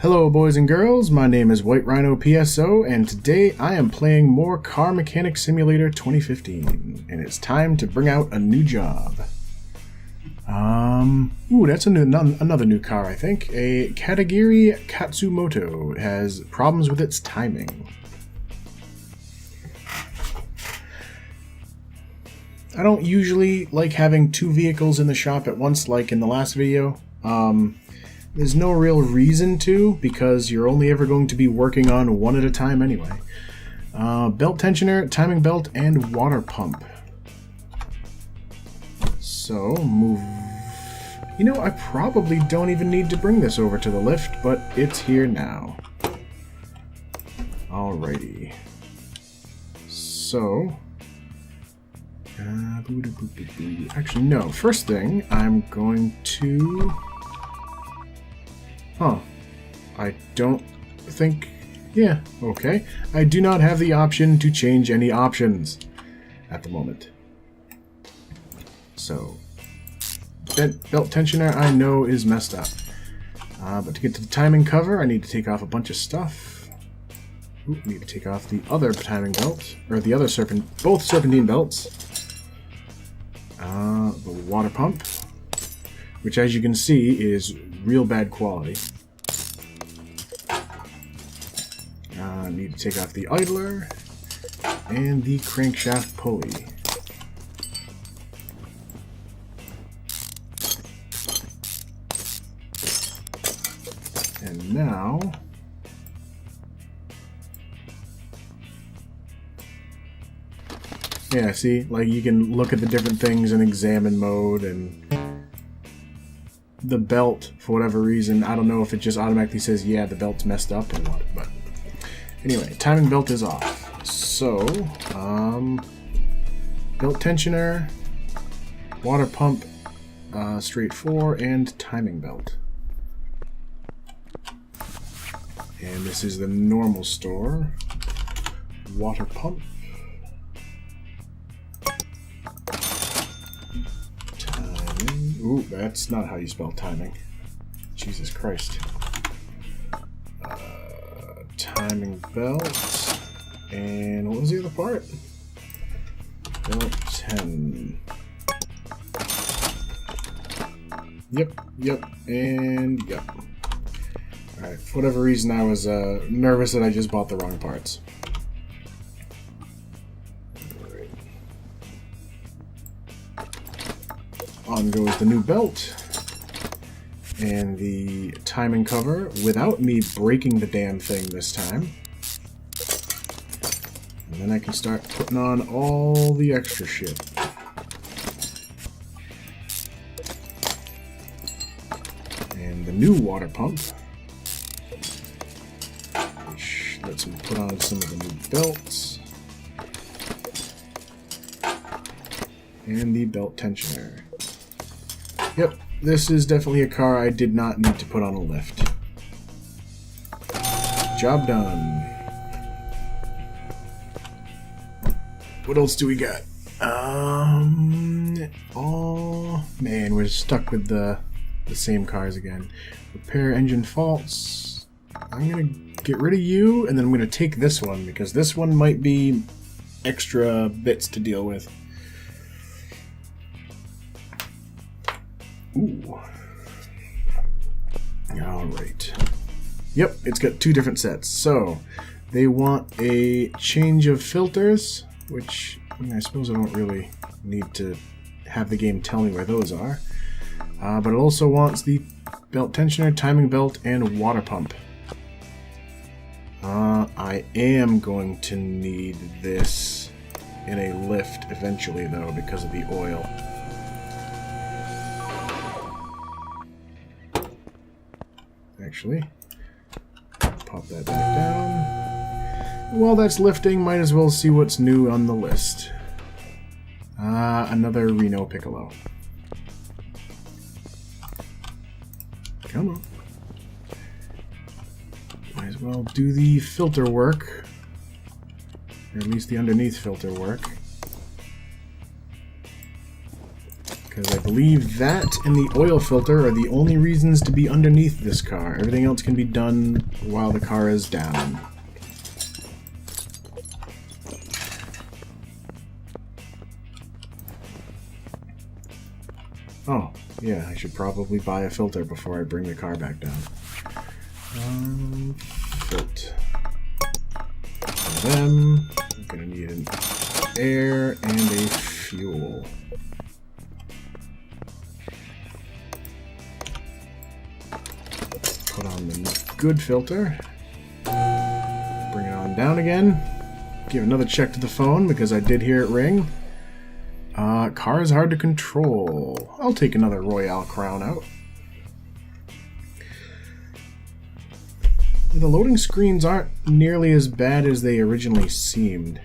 Hello boys and girls, my name is White Rhino PSO, and today I am playing more Car Mechanic Simulator 2015, and it's time to bring out a new job. Ooh, that's another new car, I think. A Katagiri Katsumoto. It has problems with its timing. I don't usually like having two vehicles in the shop at once like in the last video. There's no real reason to, because you're only ever going to be working on one at a time anyway. Belt tensioner, timing belt, and water pump. So, move... You know, I probably don't even need to bring this over to the lift, but it's here now. Alrighty. So... actually, no. First thing, I'm going to... Huh. I don't think... Yeah, okay. I do not have the option to change any options at the moment. So, belt tensioner I know is messed up. But to get to the timing cover, I need to take off a bunch of stuff. Ooh, need to take off the other timing belt, or the other both serpentine belts. The water pump, which as you can see is real bad quality. Need to take off the idler and the crankshaft pulley. And now yeah, see, like you can look at the different things in examine mode, and the belt, for whatever reason, I don't know if it just automatically says, yeah, the belt's messed up or what, but anyway, timing belt is off. So, belt tensioner, water pump, straight 4, and timing belt. And this is the normal store. Water pump. Timing. Ooh, that's not how you spell timing. Jesus Christ. Timing belt. And what was the other part? Belt 10. Yep, and yep. Alright, for whatever reason I was nervous that I just bought the wrong parts. Alright. On goes the new belt. And the timing cover, without me breaking the damn thing this time. And then I can start putting on all the extra shit. And the new water pump, which lets me put on some of the new belts. And the belt tensioner. Yep. This is definitely a car I did not need to put on a lift. Job done. What else do we got? Oh man, we're stuck with the same cars again. Repair engine faults. I'm gonna get rid of you, and then I'm gonna take this one because this one might be extra bits to deal with. Ooh. Alright. Yep, it's got two different sets. So, they want a change of filters, which I suppose I don't really need to have the game tell me where those are. But it also wants the belt tensioner, timing belt, and water pump. I am going to need this in a lift eventually, though, because of the oil. Actually, pop that back down. While that's lifting, might as well see what's new on the list. Another Rhino Piccolo. Come on. Might as well do the filter work. Or at least the underneath filter work. Because I believe that and the oil filter are the only reasons to be underneath this car. Everything else can be done while the car is down. Oh, yeah, I should probably buy a filter before I bring the car back down. Filter. For them, I'm gonna need an air and a fuel. Put on the good filter. Bring it on down again. Give another check to the phone because I did hear it ring. Car is hard to control. I'll take another Royale crown out. The loading screens aren't nearly as bad as they originally seemed.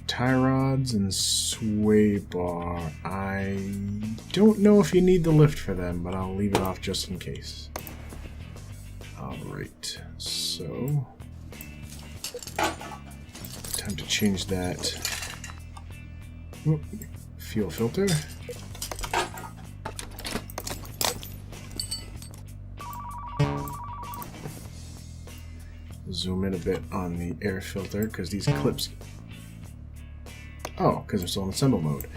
Tie rods and sway bar. I don't know if you need the lift for them, but I'll leave it off just in case. Alright, so... time to change that. Oop, fuel filter. Zoom in a bit on the air filter because these clips... oh, because they're still in assemble mode.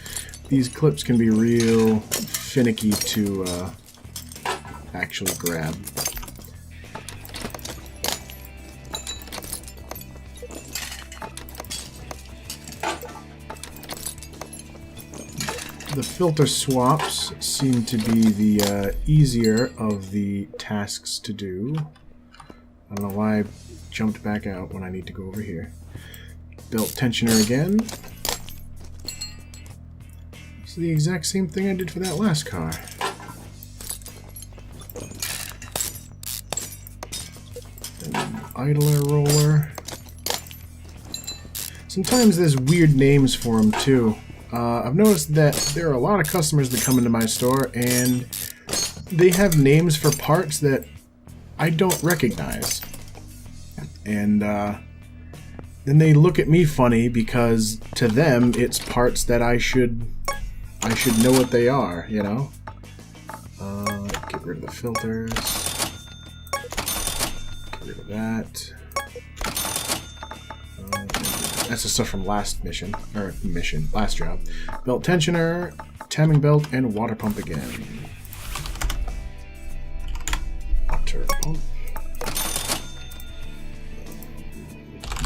These clips can be real finicky to actually grab. The filter swaps seem to be the easier of the tasks to do. I don't know why I jumped back out when I need to go over here. Belt tensioner again. It's the exact same thing I did for that last car. Then idler roller. Sometimes there's weird names for them too. I've noticed that there are a lot of customers that come into my store and they have names for parts that I don't recognize. And then they look at me funny because to them it's parts that I should know what they are, you know? Get rid of the filters. Get rid of that. That's the stuff from last mission, or last job. Belt tensioner, timing belt, and water pump again. Water pump.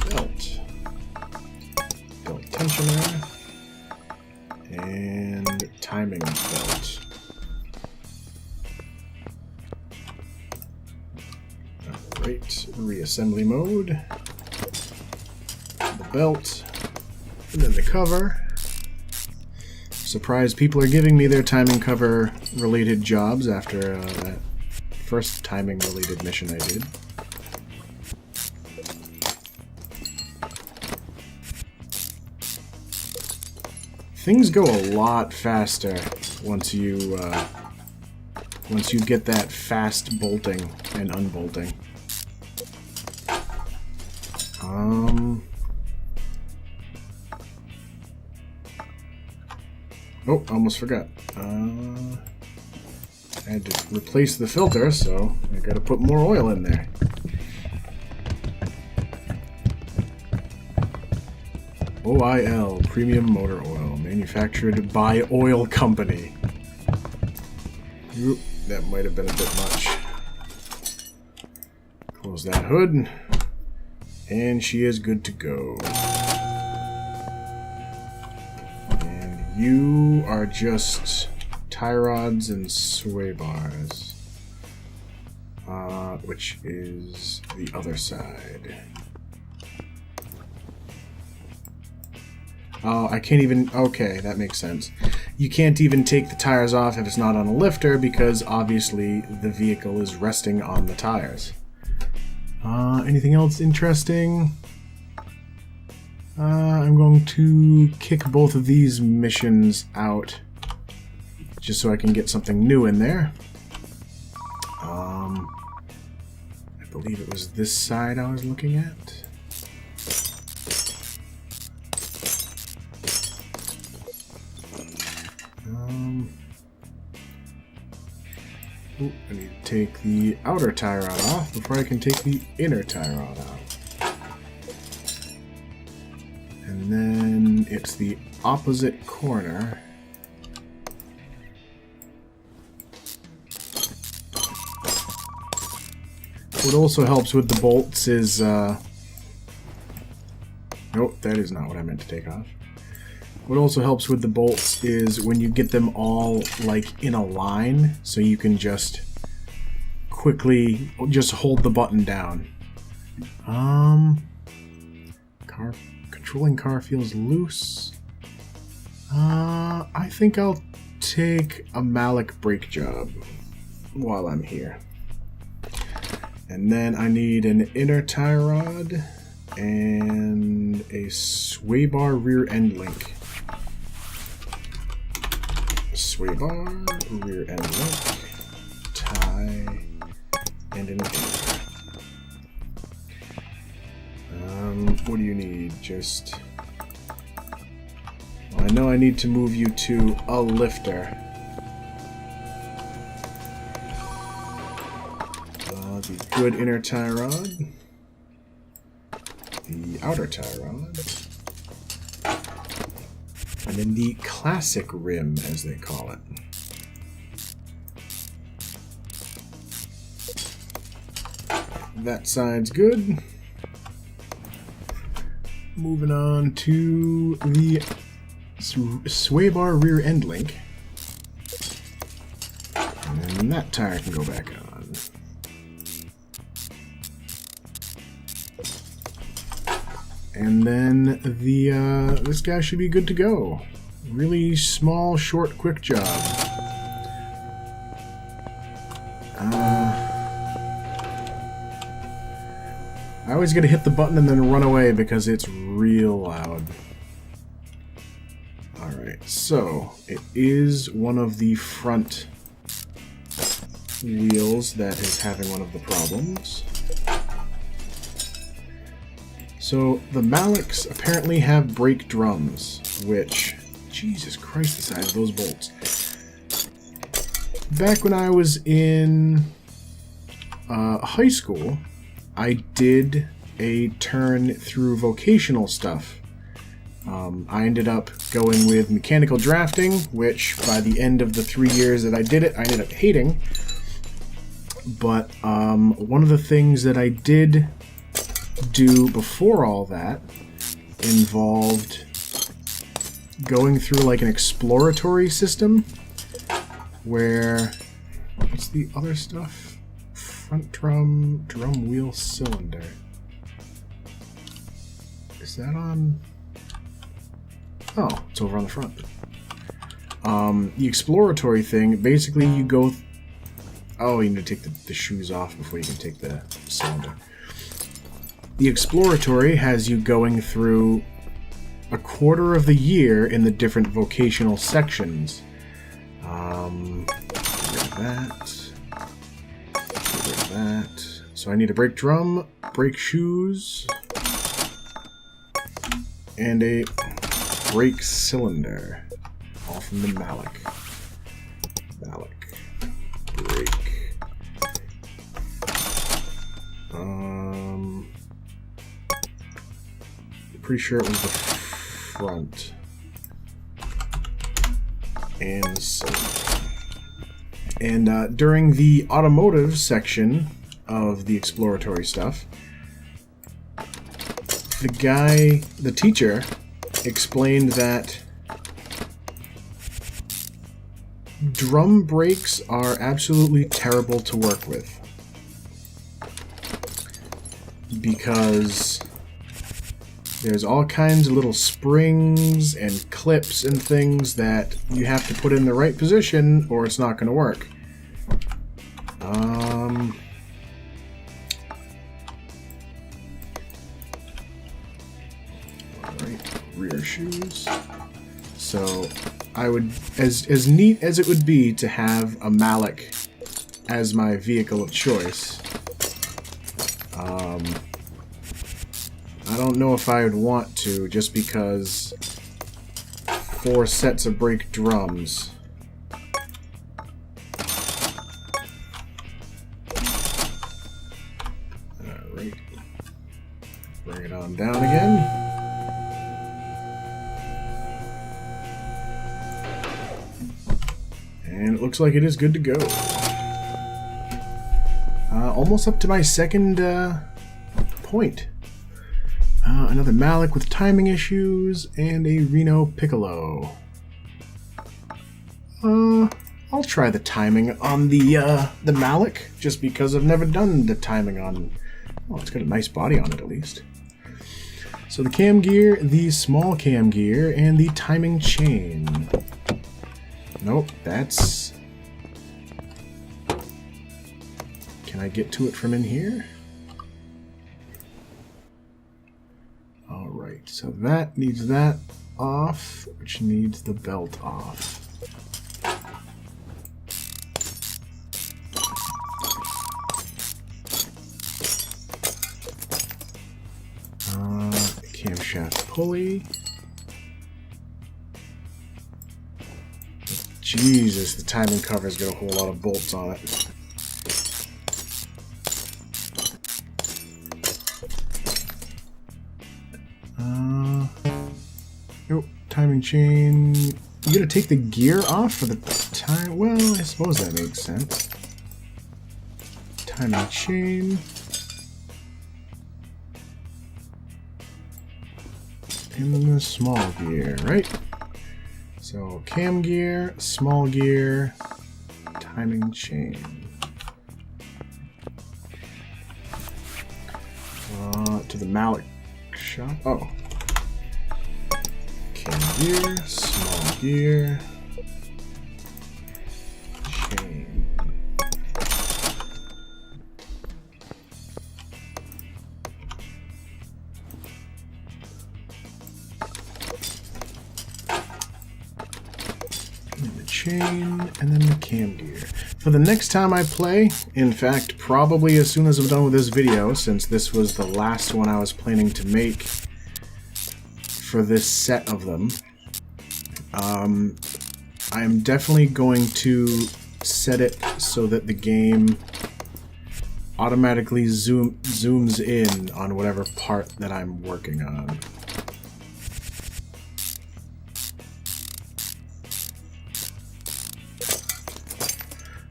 Belt. Belt tensioner. And timing belt. Alright, reassembly mode. Belt, and then the cover. Surprised people are giving me their timing cover related jobs after that first timing related mission I did. Things go a lot faster once you get that fast bolting and unbolting. Oh, almost forgot. I had to replace the filter, so I gotta put more oil in there. OIL, Premium Motor Oil, manufactured by Oil Company. Oop, that might have been a bit much. Close that hood, and she is good to go. You are just tie rods and sway bars, which is the other side. Oh, I can't even... okay, that makes sense. You can't even take the tires off if it's not on a lifter because obviously the vehicle is resting on the tires. Anything else interesting? I'm going to kick both of these missions out just so I can get something new in there. I believe it was this side I was looking at. take the outer tie rod off before I can take the inner tie rod off. And then it's the opposite corner. What also helps with the bolts is... Nope, that is not what I meant to take off. What also helps with the bolts is when you get them all, like, in a line, so you can just quickly just hold the button down. Controlling car feels loose. I think I'll take a Maluch brake job while I'm here. And then I need an inner tie rod and a sway bar rear end link. Sway bar, rear end link, tie, and an inner. What do you need? Just... Well, I know I need to move you to a lifter. The good inner tie rod. The outer tie rod. And then the classic rim, as they call it. That side's good. Moving on to the sway bar rear end link. And then that tire can go back on. And then the this guy should be good to go. Really small, short, quick job. I always gotta hit the button and then run away because it's real loud. Alright, so it is one of the front wheels that is having one of the problems. So, the Maluchs apparently have brake drums, which... Jesus Christ, the size of those bolts. Back when I was in high school, I did a turn through vocational stuff. I ended up going with mechanical drafting, which by the end of the 3 years that I did it, I ended up hating. But one of the things that I did do before all that involved going through like an exploratory system where... What's the other stuff? Front drum wheel cylinder. Is that on... Oh, it's over on the front. The exploratory thing, basically you go... Oh, you need to take the shoes off before you can take the cylinder. The exploratory has you going through a quarter of the year in the different vocational sections. That. So I need a brake drum, brake shoes, and a brake cylinder. All from the Maluch. Brake. Pretty sure it was the front. And so... And during the automotive section of the exploratory stuff, the teacher, explained that drum brakes are absolutely terrible to work with. Because there's all kinds of little springs and clips and things that you have to put in the right position or it's not going to work. Alright, rear shoes. So I would, as neat as it would be to have a Maluch as my vehicle of choice, I don't know if I would want to, just because 4 sets of brake drums. Alright. Bring it on down again. And it looks like it is good to go. Almost up to my second point. Another Maluch with timing issues, and a Rhino Piccolo. I'll try the timing on the Maluch, just because I've never done the timing on... Oh, it's got a nice body on it, at least. So the cam gear, the small cam gear, and the timing chain. Nope, that's... Can I get to it from in here? Alright, so that needs that off, which needs the belt off. Camshaft pulley. Jesus, the timing cover's got a whole lot of bolts on it. Nope, timing chain. You gotta take the gear off for the time. Well, I suppose that makes sense. Timing chain. And then the small gear, right? So cam gear, small gear, timing chain. To the Maluch shop. Oh. Cam gear, small gear, chain. Chain, and then the cam gear. For the next time I play, in fact, probably as soon as I'm done with this video, since this was the last one I was planning to make for this set of them, I am definitely going to set it so that the game automatically zooms in on whatever part that I'm working on.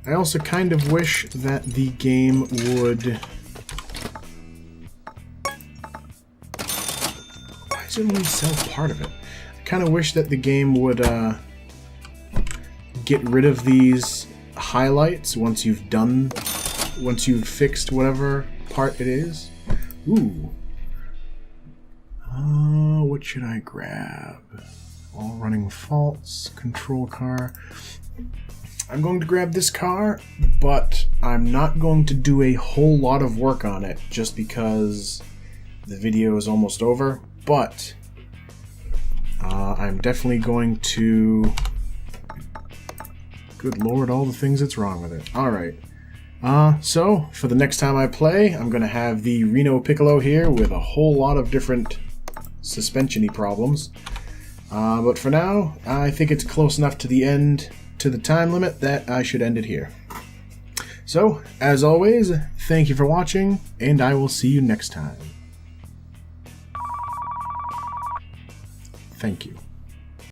I also kind of wish that the game would... Why does it only sell part of it? I kind of wish that the game would get rid of these highlights once you've fixed whatever part it is. Ooh. What should I grab? All running faults, control car. I'm going to grab this car, but I'm not going to do a whole lot of work on it just because the video is almost over, but I'm definitely going to... Good lord, all the things that's wrong with it. Alright. So, for the next time I play, I'm going to have the Rhino Piccolo here with a whole lot of different suspension-y problems. But for now, I think it's close enough to the end, to the time limit, that I should end it here. So, as always, thank you for watching, and I will see you next time. Thank you.